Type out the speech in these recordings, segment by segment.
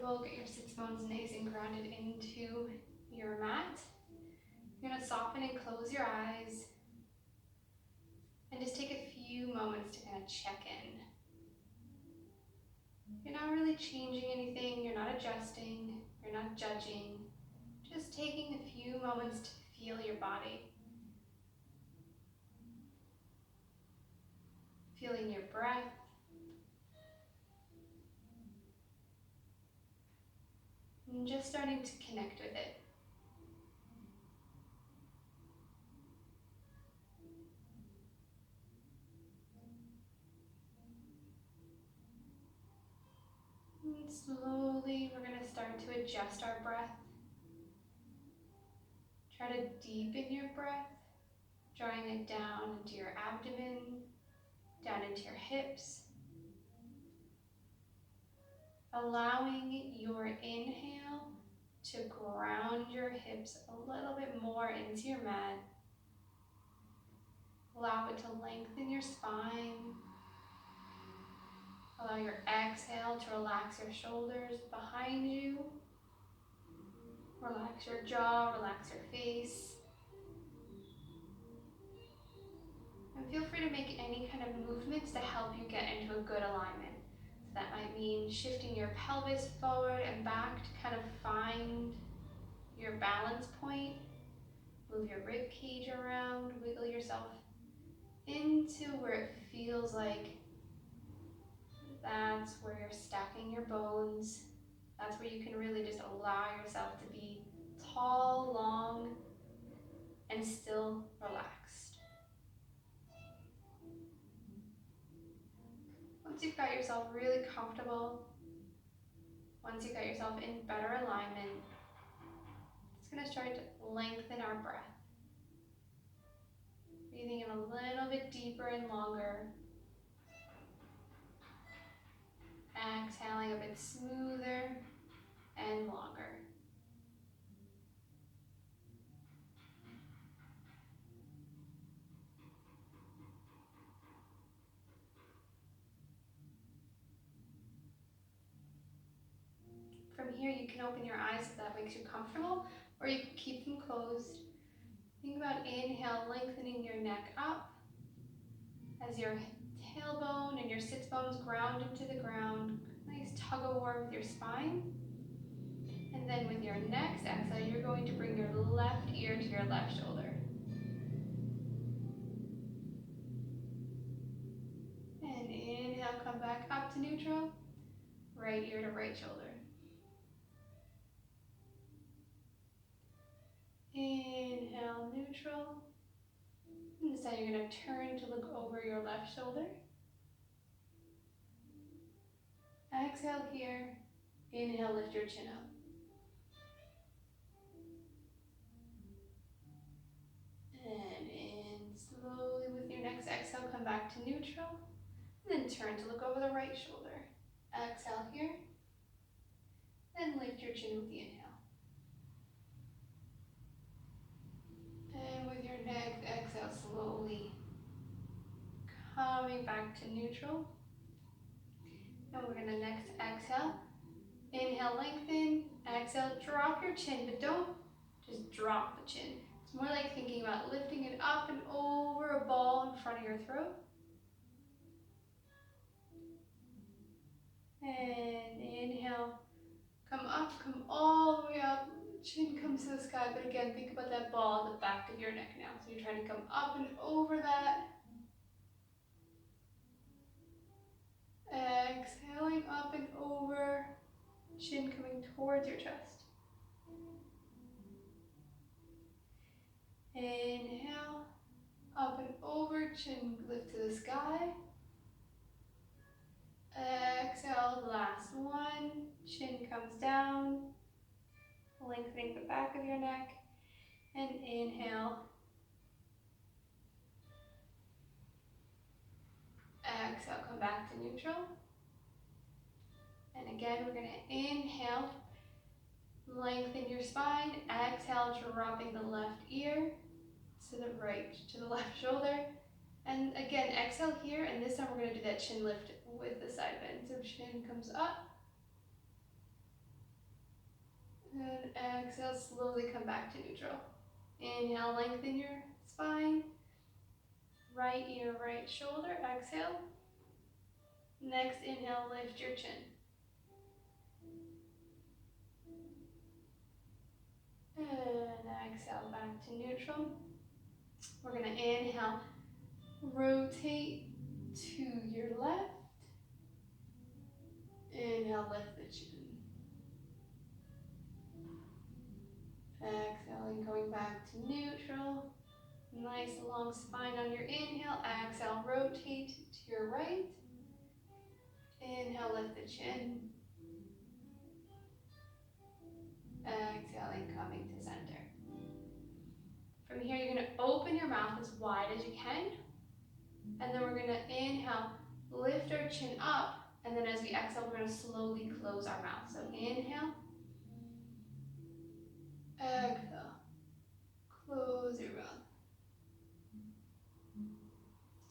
comfortable, get your sits bones nice and grounded into your mat. You're gonna soften and close your eyes and just take a few moments to kind of check in. You're not really changing anything, you're not adjusting, you're not judging, just taking a few moments to feel your body. Feeling your breath. And just starting to connect with it. And slowly we're going to start to adjust our breath. Try to deepen your breath, drawing it down into your abdomen, down into your hips. Allowing your inhale to ground your hips a little bit more into your mat. Allow it to lengthen your spine. Allow your exhale to relax your shoulders behind you. Relax your jaw, relax your face. And feel free to make any kind of movements to help you get into a good alignment. So that might mean shifting your pelvis forward and back to kind of find your balance point. Move your rib cage around, wiggle yourself into where it feels like that's where you're stacking your bones. That's where you can really just allow yourself to be tall, long, and still relaxed. Once you've got yourself really comfortable, once you've got yourself in better alignment, it's going to start to lengthen our breath. Breathing in a little bit deeper and longer. Exhaling a bit smoother and longer. From here, you can open your eyes if that makes you comfortable, or you can keep them closed. Think about inhale, lengthening your neck up as your tailbone and your sits bones ground into the ground. Nice tug of war with your spine. And then with your next exhale, you're going to bring your left ear to your left shoulder. And inhale, come back up to neutral. Right ear to right shoulder. Inhale, neutral. And this time you're going to turn to look over your left shoulder. Exhale here. Inhale, lift your chin up. And in slowly with your next exhale, come back to neutral. And then turn to look over the right shoulder. Exhale here. And lift your chin with the inhale. And with your next exhale, slowly coming back to neutral. And we're going to next exhale. Inhale, lengthen. Exhale, drop your chin, but don't just drop the chin. It's more like thinking about lifting it up and over a ball in front of your throat. And inhale, come up, come all the way up. Chin comes to the sky, but again, think about that ball at the back of your neck now. So you're trying to come up and over that. Exhaling up and over, chin coming towards your chest. Inhale, up and over, chin lift to the sky. Exhale, last one, chin comes down, lengthening the back of your neck. And inhale. Exhale, come back to neutral. And again, we're going to inhale, lengthen your spine. Exhale, dropping the left ear to the right, to the left shoulder. And again, exhale here, and this time we're going to do that chin lift with the side bend. So chin comes up. And exhale, slowly come back to neutral. Inhale, lengthen your spine. Right ear, right shoulder, exhale. Next inhale, lift your chin. And exhale, back to neutral. We're gonna inhale, rotate to your left. Inhale, lift the chin. Exhaling, going back to neutral. Nice long spine on your inhale. Exhale, rotate to your right. Inhale, lift the chin. Exhaling, coming to center. From here, you're going to open your mouth as wide as you can. And then we're going to inhale, lift our chin up. And then as we exhale, we're going to slowly close our mouth. So inhale. Exhale. Close your mouth.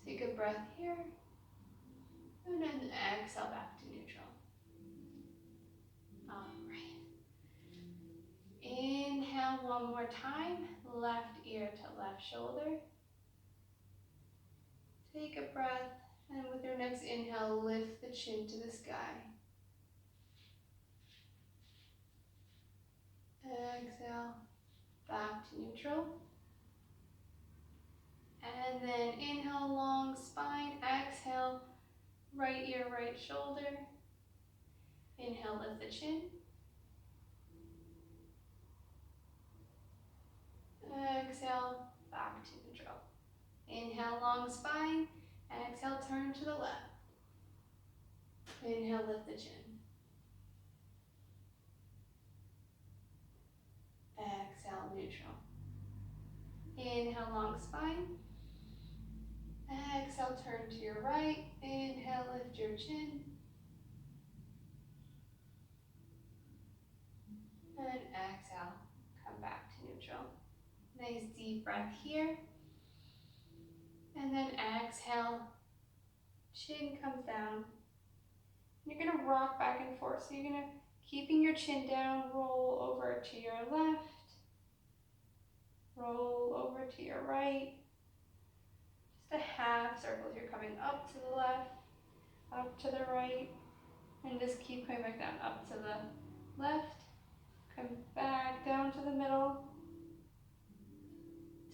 Take a breath here. And then exhale back to neutral. All right. Inhale one more time. Left ear to left shoulder. Take a breath. And with your next inhale, lift the chin to the sky. Exhale, back to neutral. And then inhale, long spine. Exhale, right ear, right shoulder. Inhale, lift the chin. Exhale, back to neutral. Inhale, long spine. Exhale, turn to the left. Inhale, lift the chin. Exhale, neutral. Inhale, long spine. Exhale, turn to your right. Inhale, lift your chin. And exhale, come back to neutral. Nice deep breath here. And then exhale, chin comes down. You're gonna rock back and forth. So you're gonna, keeping your chin down, roll over to your left. Roll over to your right. Just a half circle here, coming up to the left, up to the right. And just keep coming back down, up to the left. Come back down to the middle.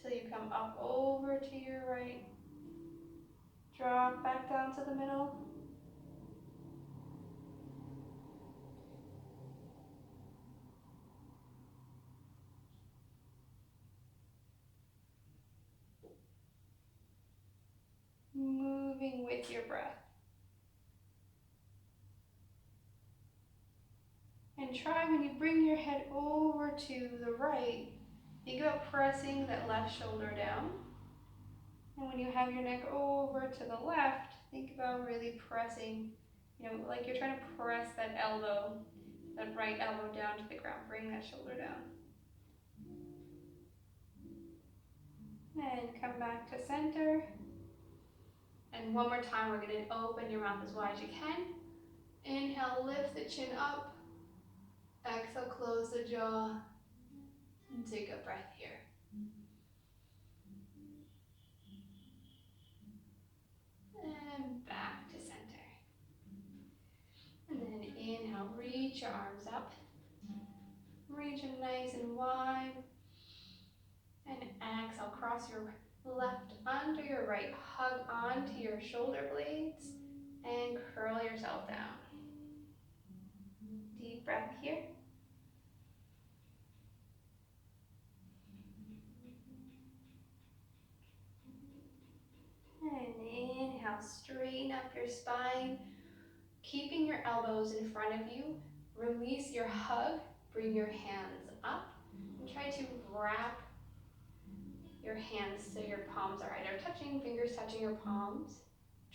Till you come up over to your right. Drop back down to the middle. Moving with your breath. And try when you bring your head over to the right, think about pressing that left shoulder down. And when you have your neck over to the left, think about really pressing, like you're trying to press that elbow, that right elbow down to the ground. Bring that shoulder down. And come back to center. And one more time, we're going to open your mouth as wide as you can. Inhale, lift the chin up. Exhale, close the jaw. And take a breath here. And back to center. And then inhale, reach your arms up. Reach them nice and wide. And exhale, cross your left under your right. Hug onto your shoulder blades and curl yourself down. Deep breath here. And inhale, straighten up your spine. Keeping your elbows in front of you. Release your hug. Bring your hands up. And try to wrap your hands so your palms are either touching, fingers touching your palms.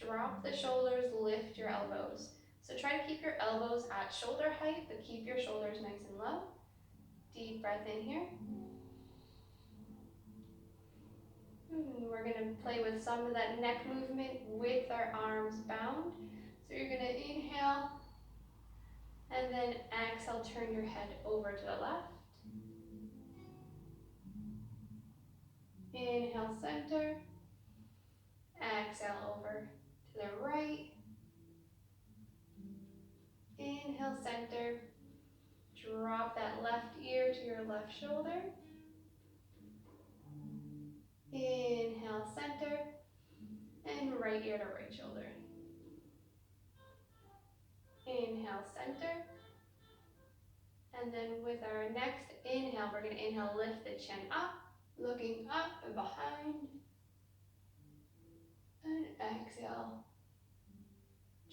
Drop the shoulders, lift your elbows. So try to keep your elbows at shoulder height, but keep your shoulders nice and low. Deep breath in here. And we're going to play with some of that neck movement with our arms bound. So you're going to inhale And then exhale, turn your head over to the left. Inhale, center. Exhale, over to the right. Inhale, center. Drop that left ear to your left shoulder. Inhale, center. And right ear to right shoulder. Inhale, center. And then with our next inhale, we're going to inhale, lift the chin up, looking up and behind. And exhale,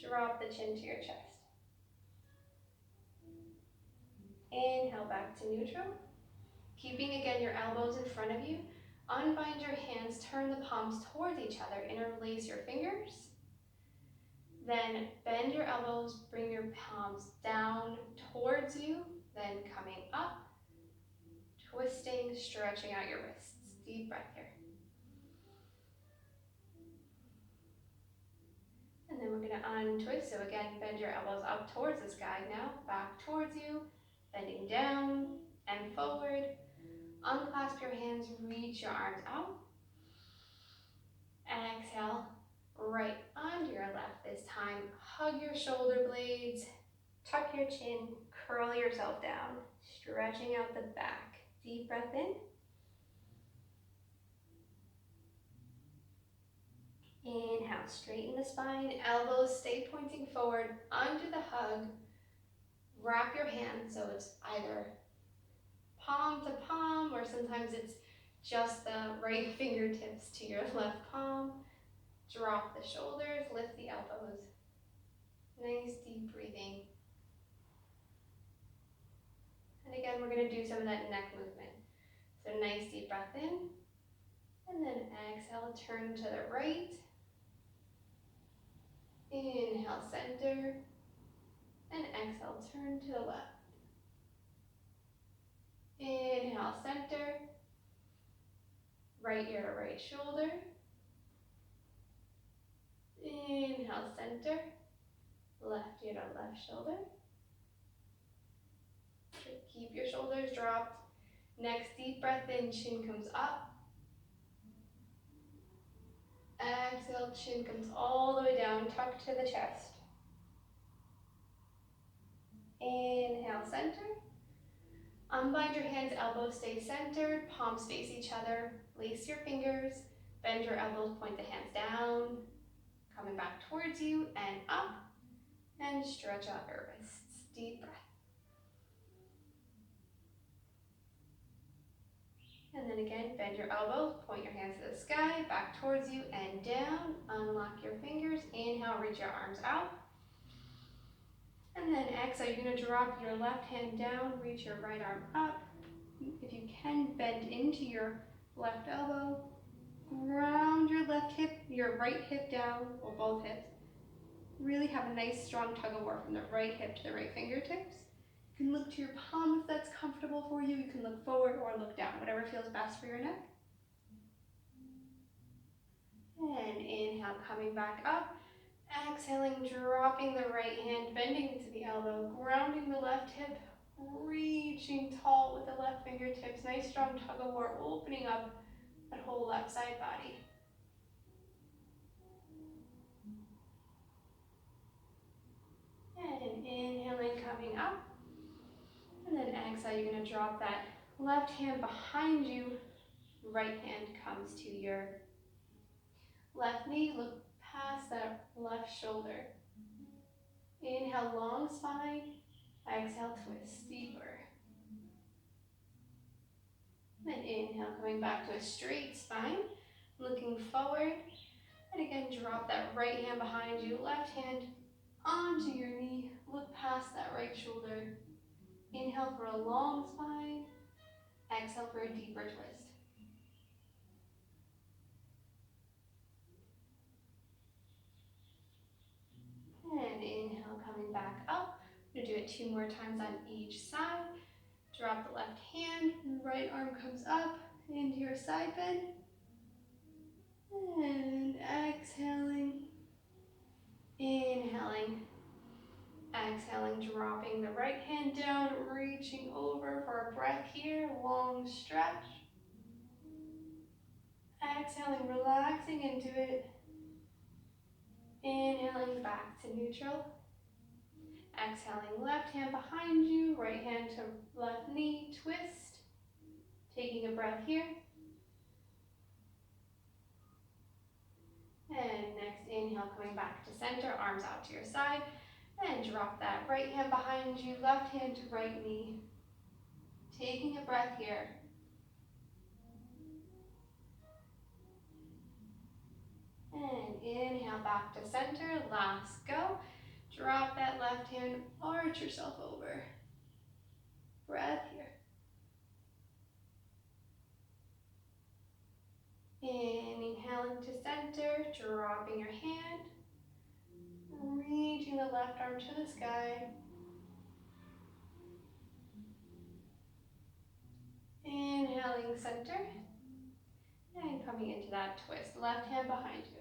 drop the chin to your chest. Inhale, back to neutral. Keeping again your elbows in front of you. Unbind your hands, turn the palms towards each other, interlace your fingers. Then bend your elbows, bring your palms down towards you, then coming up, twisting, stretching out your wrists. Deep breath here. And then we're going to untwist. So again, bend your elbows up towards the sky now, back towards you, bending down and forward. Unclasp your hands, reach your arms out. Exhale, right onto your left this time. Hug your shoulder blades, tuck your chin, curl yourself down, stretching out the back. Deep breath in. Inhale, straighten the spine, elbows stay pointing forward, under the hug. Wrap your hands so it's either palm to palm, or sometimes it's just the right fingertips to your left palm. Drop the shoulders, lift the elbows. Nice deep breathing. And again, we're going to do some of that neck movement. So nice deep breath in, and then exhale, turn to the right. Inhale, center, and exhale, turn to the left. Inhale, center, right ear to right shoulder. Inhale, center, left ear to left shoulder. Keep your shoulders dropped. Next deep breath in, chin comes up. Exhale, chin comes all the way down, tuck to the chest. Inhale, center. Unbind your hands, elbows stay centered, palms face each other. Lace your fingers, bend your elbows, point the hands down. Coming back towards you and up. And stretch out your wrists. Deep breath. And then again, bend your elbows, point your hands to the sky, back towards you and down. Unlock your fingers. Inhale, reach your arms out. And then exhale, you're going to drop your left hand down, reach your right arm up. If you can, bend into your left elbow. Ground your left hip, your right hip down, or both hips. Really have a nice strong tug of war from the right hip to the right fingertips. You can look to your palm if that's comfortable for you. You can look forward or look down, whatever feels best for your neck. And inhale, coming back up. Exhaling, dropping the right hand, bending into the elbow, grounding the left hip, reaching tall with the left fingertips. Nice strong tug of war, opening up that whole left side body. And inhaling, coming up. And then exhale, you're going to drop that left hand behind you. Right hand comes to your left knee. Look past that left shoulder. Inhale, long spine. Exhale, twist deeper. Then inhale, coming back to a straight spine. Looking forward. And again, drop that right hand behind you. Left hand onto your knee. Look past that right shoulder. Inhale for a long spine. Exhale for a deeper twist. And inhale, coming back up. We're going to do it 2 more times on each side. Drop the left hand, right arm comes up into your side bend. And exhaling, inhaling, Exhaling, dropping the right hand down, reaching over for a breath here, long stretch. Exhaling, relaxing into it. Inhaling back to neutral. Exhaling, left hand behind you, right hand to left knee, twist. Taking a breath here. And next inhale, coming back to center, arms out to your side. And drop that right hand behind you, left hand to right knee. Taking a breath here. And inhale back to center, last go. Drop that left hand, arch yourself over. Breath here. Inhaling to center, dropping your hand. Reaching the left arm to the sky. Inhaling center. And coming into that twist, left hand behind you.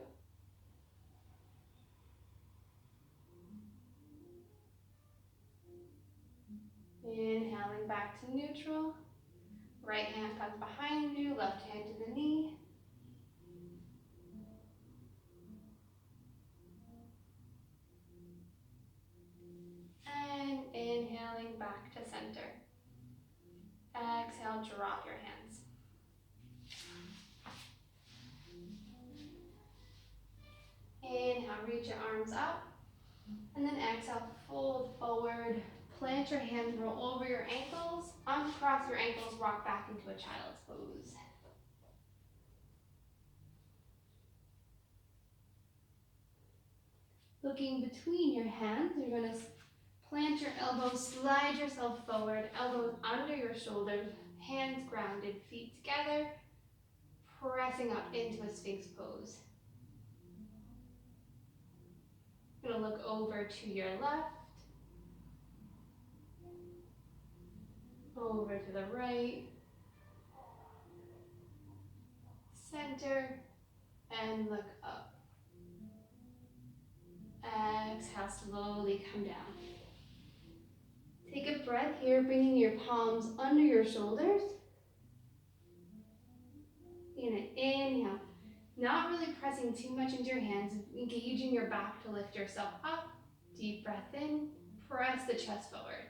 Inhaling back to neutral. Right hand comes behind you, left hand to the knee. And inhaling back to center. Exhale, drop your hands. Inhale, reach your arms up. And then exhale, fold forward. Plant your hands, roll over your ankles. Uncross your ankles, rock back into a child's pose. Looking between your hands, you're going to plant your elbows, slide yourself forward, elbows under your shoulders, hands grounded, feet together, pressing up into a Sphinx pose. You're going to look over to your left, over to the right, center, and look up. Exhale, slowly come down. Take a breath here, bringing your palms under your shoulders. You're going to inhale, not really pressing too much into your hands, engaging your back to lift yourself up. Deep breath in, press the chest forward.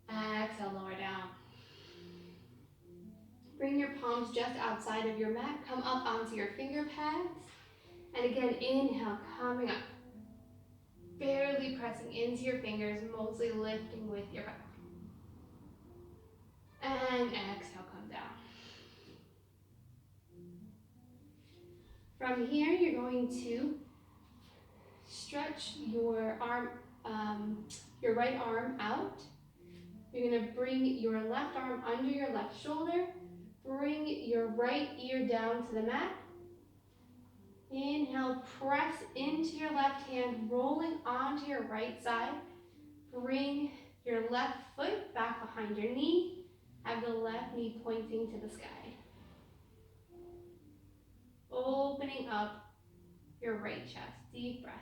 Exhale, lower down. Bring your palms just outside of your mat, come up onto your finger pads. And again, inhale, coming up. Barely pressing into your fingers, mostly lifting with your back. And exhale, come down. From here, you're going to stretch your arm, your right arm out. You're going to bring your left arm under your left shoulder. Bring your right ear down to the mat. Inhale, press into your left hand, rolling onto your right side. Bring your left foot back behind your knee. Have the left knee pointing to the sky. Opening up your right chest. Deep breath.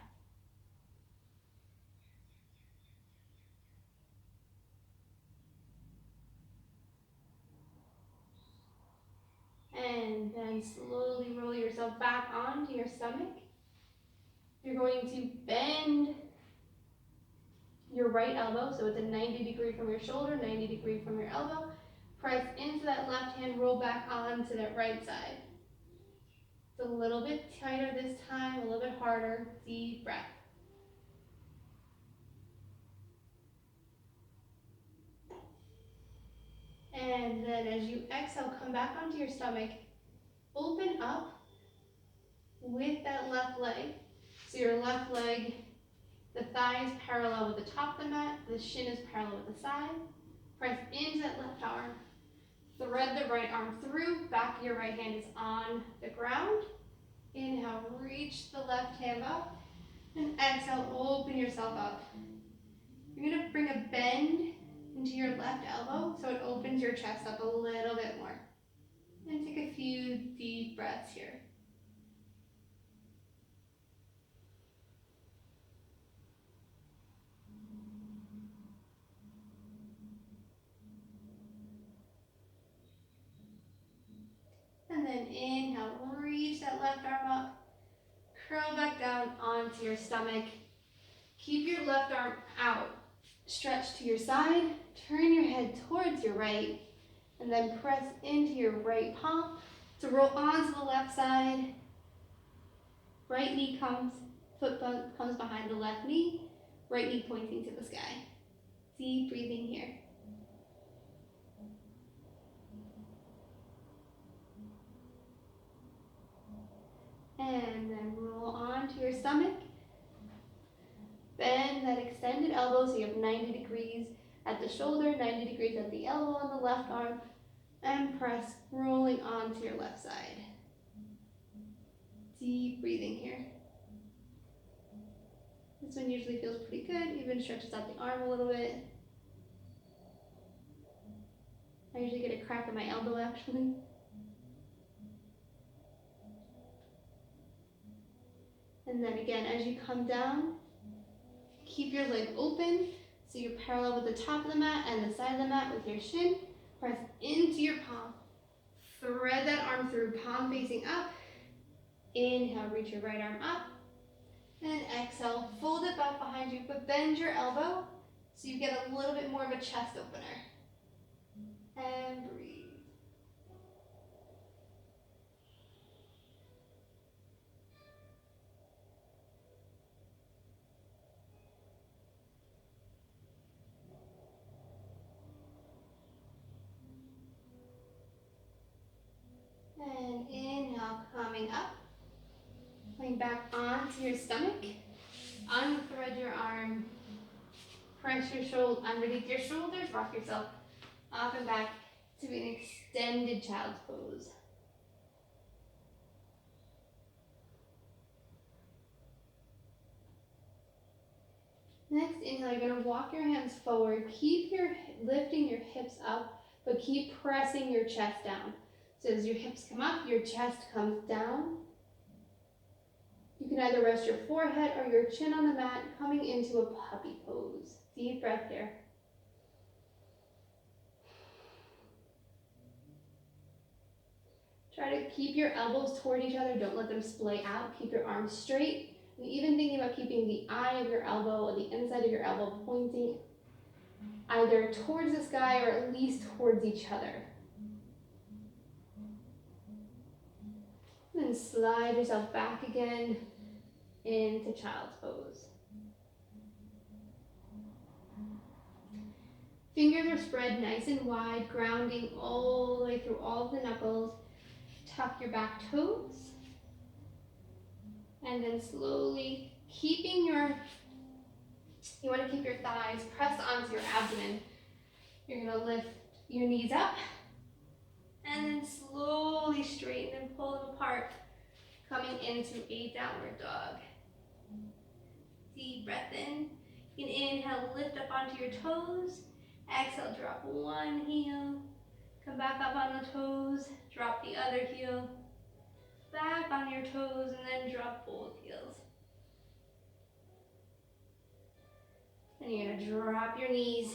And then slowly roll yourself back onto your stomach. You're going to bend your right elbow, so it's a 90-degree from your shoulder, 90-degree from your elbow. Press into that left hand, roll back onto that right side. It's a little bit tighter this time, a little bit harder. Deep breath. And then as you exhale, come back onto your stomach. Open up with that left leg. So your left leg, the thigh is parallel with the top of the mat, the shin is parallel with the side. Press into that left arm. Thread the right arm through, back of your right hand is on the ground. Inhale, reach the left hand up. And exhale, open yourself up. You're going to bring a bend into your left elbow so it opens your chest up a little bit more. And take a few deep breaths here. then inhale, reach that left arm up. Curl back down onto your stomach. Keep your left arm out. Stretch to your side. Turn your head towards your right. And then press into your right palm to roll onto the left side. Right knee comes, foot comes behind the left knee. Right knee pointing to the sky. Deep breathing here. And then roll onto your stomach. Bend that extended elbow so you have 90 degrees at the shoulder, 90 degrees at the elbow on the left arm, and press rolling onto your left side. Deep breathing here. This one usually feels pretty good, even stretches out the arm a little bit. I usually get a crack in my elbow actually. And then again, as you come down, keep your leg open so you're parallel with the top of the mat and the side of the mat with your shin. Press into your palm. Thread that arm through, palm facing up. Inhale, reach your right arm up. And exhale, fold it back behind you, but bend your elbow so you get a little bit more of a chest opener. And breathe. And inhale, coming up. Coming back onto your stomach. Unthread your arm. Press your shoulder underneath your shoulders. Rock yourself up and back to an extended child's pose. Next, inhale, you're going to walk your hands forward. Keep lifting your hips up, but keep pressing your chest down. So as your hips come up, your chest comes down. You can either rest your forehead or your chin on the mat, coming into a puppy pose. Deep breath here. Try to keep your elbows toward each other. Don't let them splay out. Keep your arms straight. And even thinking about keeping the eye of your elbow or the inside of your elbow pointing either towards the sky or at least towards each other. And then slide yourself back again into child's pose. Fingers are spread nice and wide, grounding all the way through all of the knuckles. Tuck your back toes. And then slowly, you want to keep your thighs pressed onto your abdomen. You're going to lift your knees up. And then slowly straighten and pull them apart, coming into a downward dog. Deep breath in. You can inhale, lift up onto your toes. Exhale, drop one heel. Come back up on the toes. Drop the other heel. Back on your toes, and then drop both heels. And you're going to drop your knees.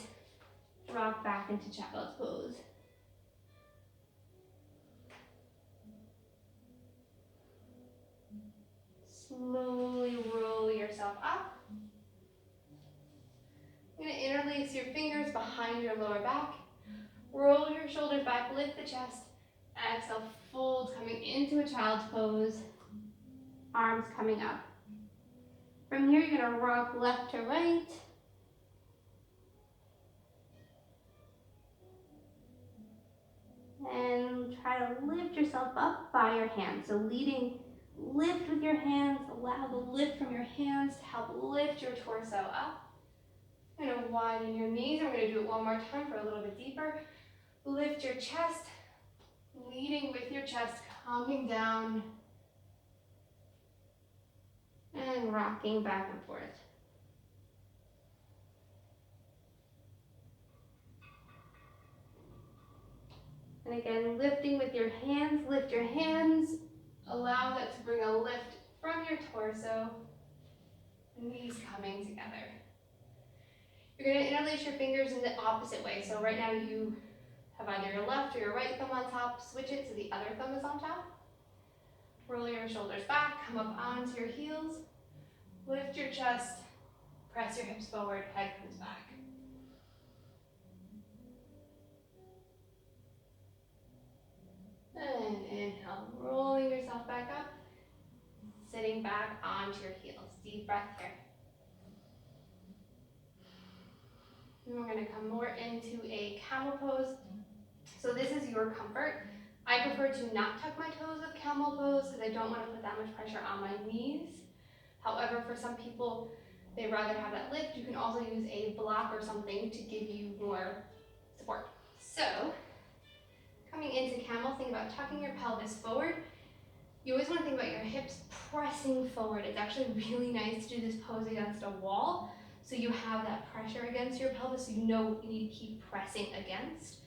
Rock back into child's pose. Slowly roll yourself up. You're going to interlace your fingers behind your lower back. Roll your shoulders back, lift the chest. Exhale, fold, coming into a child's pose. Arms coming up. From here, you're going to rock left to right. And try to lift yourself up by your hands. So lift with your hands. Allow the lift from your hands to help lift your torso up. You're going to widen your knees. We're going to do it one more time for a little bit deeper. Lift your chest, leading with your chest, coming down, and rocking back and forth. And again, lifting with your hands, lift your hands. Allow that to bring a lift from your torso, knees coming together. You're going to interlace your fingers in the opposite way. So right now you Have either your left or your right thumb on top. Switch it so the other thumb is on top. Roll your shoulders back, come up onto your heels. Lift your chest, press your hips forward, head comes back. And inhale, rolling yourself back up, sitting back onto your heels. Deep breath here. And we're going to come more into a camel pose. So this is your comfort. I prefer to not tuck my toes with camel pose because I don't want to put that much pressure on my knees. However, for some people, they'd rather have that lift. You can also use a block or something to give you more support. So, coming into camel, think about tucking your pelvis forward. You always want to think about your hips pressing forward. It's actually really nice to do this pose against a wall, so you have that pressure against your pelvis, so you know what you need to keep pressing against.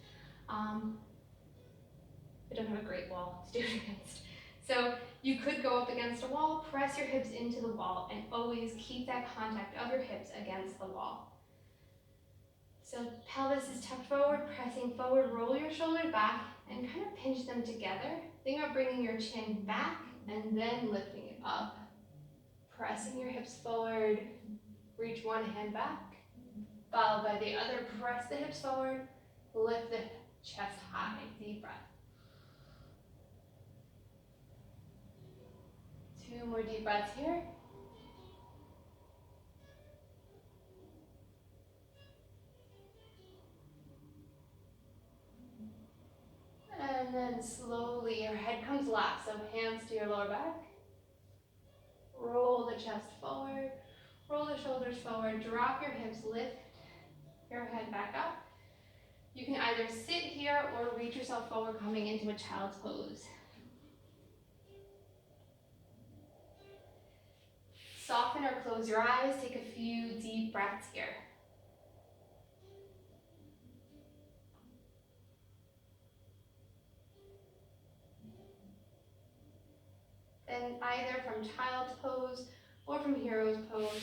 I don't have a great wall to do it against. So you could go up against a wall, press your hips into the wall, and always keep that contact of your hips against the wall. So pelvis is tucked forward, pressing forward, roll your shoulders back, and kind of pinch them together. Think about bringing your chin back, and then lifting it up. Pressing your hips forward, reach one hand back, followed by the other, press the hips forward, lift the chest high, deep breath. 2 more deep breaths here. And then slowly your head comes last, so hands to your lower back. Roll the chest forward, roll the shoulders forward, drop your hips, lift your head back up. You can either sit here or reach yourself forward, coming into a child's pose. Soften or close your eyes, take a few deep breaths here. Then either from child's pose or from hero's pose,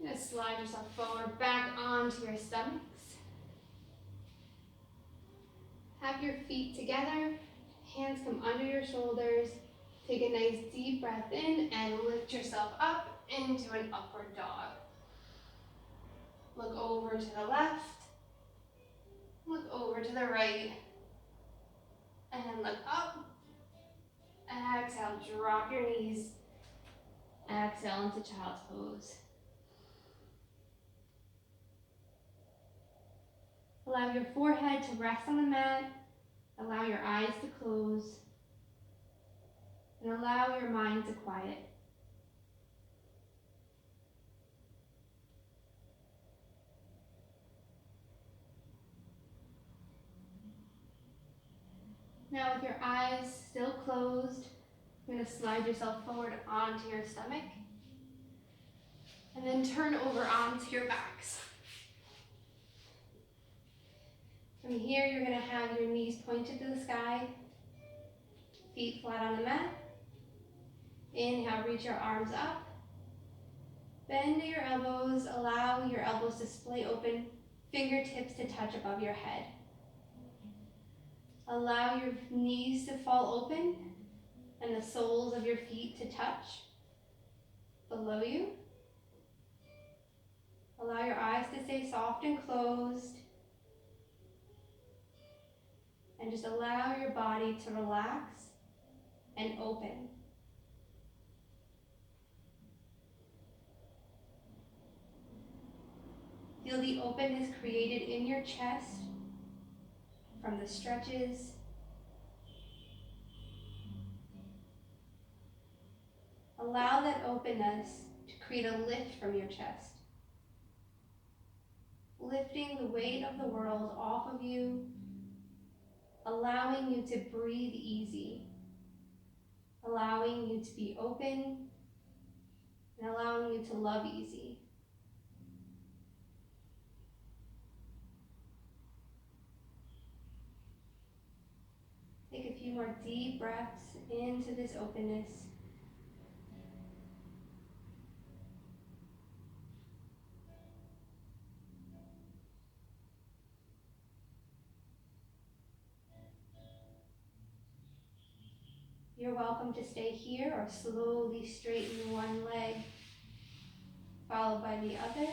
you're going to slide yourself forward, back onto your stomachs. Have your feet together, hands come under your shoulders. Take a nice deep breath in and lift yourself up into an upward dog. Look over to the left, look over to the right, and then look up. Exhale, drop your knees. Exhale into child's pose. Allow your forehead to rest on the mat. Allow your eyes to close. And allow your mind to quiet. Now with your eyes still closed, you're going to slide yourself forward onto your stomach. And then turn over onto your backs. From here, you're going to have your knees pointed to the sky, feet flat on the mat. Inhale, reach your arms up. Bend your elbows, allow your elbows to splay open, fingertips to touch above your head. Allow your knees to fall open and the soles of your feet to touch below you. Allow your eyes to stay soft and closed. And just allow your body to relax and open. Feel the openness created in your chest from the stretches. Allow that openness to create a lift from your chest. Lifting the weight of the world off of you, allowing you to breathe easy, allowing you to be open, and allowing you to love easy. Take a few more deep breaths into this openness. You're welcome to stay here or slowly straighten one leg, followed by the other.